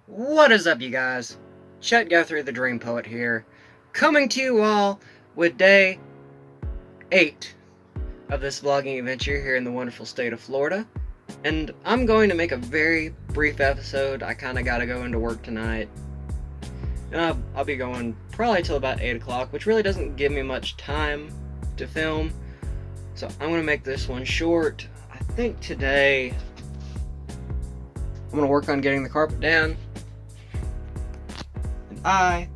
What is up, you guys? Chet Guthrie, the Dream Poet here, coming to you all with day 8 of this vlogging adventure here in the wonderful state of Florida. And I'm going to make a very brief episode. I kind of got to go into work tonight. And I'll be going probably till about 8 o'clock, which really doesn't give me much time to film. So I'm going to make this one short. I think today I'm going to work on getting the carpet down. I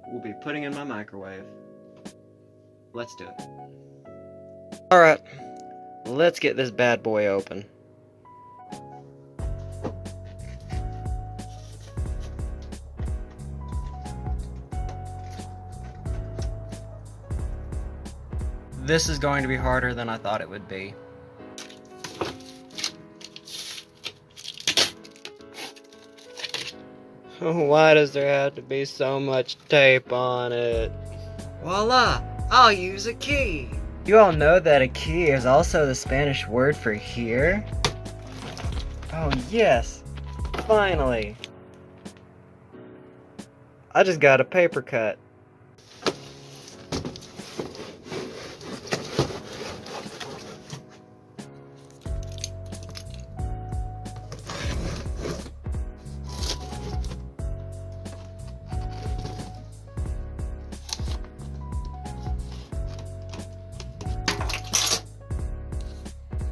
will be putting in my microwave. Let's do it. Alright, let's get this bad boy open. This is going to be harder than I thought it would be. Why does there have to be so much tape on it? Voila! I'll use a key! You all know that a key is also the Spanish word for here? Oh yes! Finally! I just got a paper cut.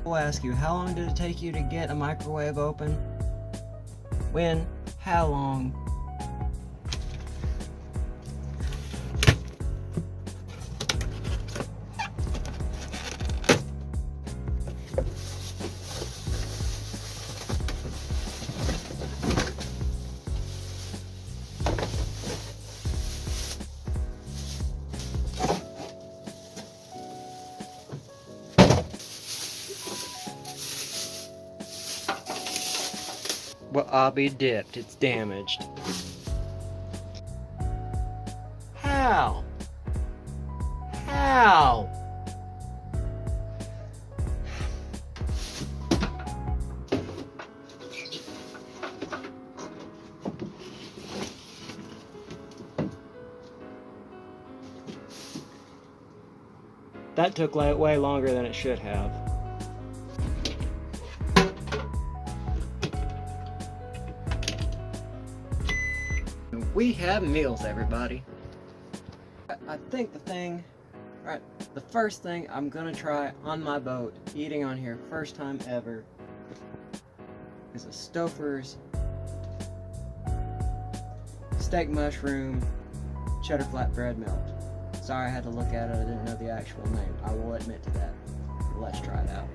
I'll ask you, how long did it take you to get a microwave open? When? How long? Well, I'll be dipped. It's damaged. How? How? That took way longer than it should have. We have meals, everybody. I think the first thing I'm gonna try on my boat, eating on here, first time ever, is a Stouffer's steak mushroom cheddar flatbread melt. Sorry, I had to look at it, I didn't know the actual name. I will admit to that. Let's try it out.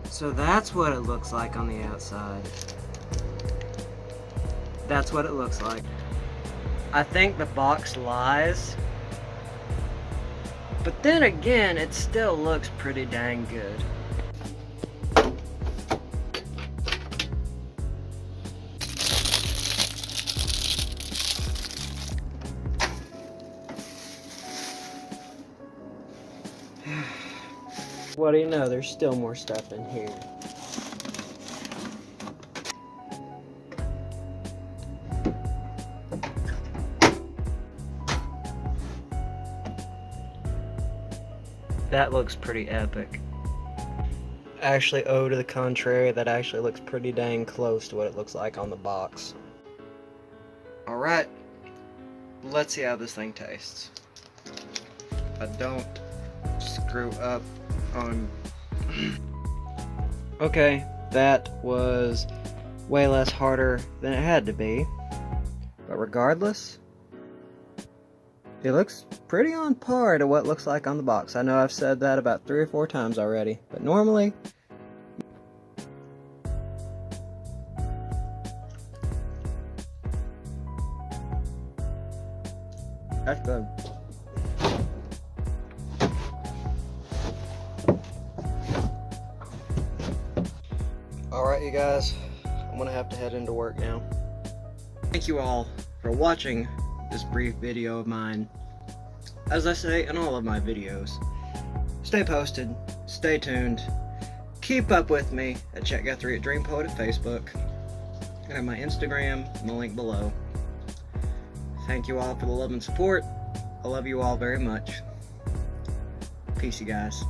So that's what it looks like on the outside. That's what it looks like. I think the box lies. But then again, it still looks pretty dang good. What do you know, there's still more stuff in here. That looks pretty epic. Actually, to the contrary, that actually looks pretty dang close to what it looks like on the box. Alright, let's see how this thing tastes. I don't screw up on... Okay, that was way less harder than it had to be. But regardless, it looks pretty on par to what it looks like on the box. I know I've said that about 3 or 4 times already, but normally... That's good. Alright, you guys, I'm gonna have to head into work now. Thank you all for watching this brief video of mine. as I say in all of my videos, stay posted, stay tuned, keep up with me at Chet Guthrie at Dream Poet at Facebook, and at my Instagram in the link below. Thank you all for the love and support. I love you all very much. Peace, you guys.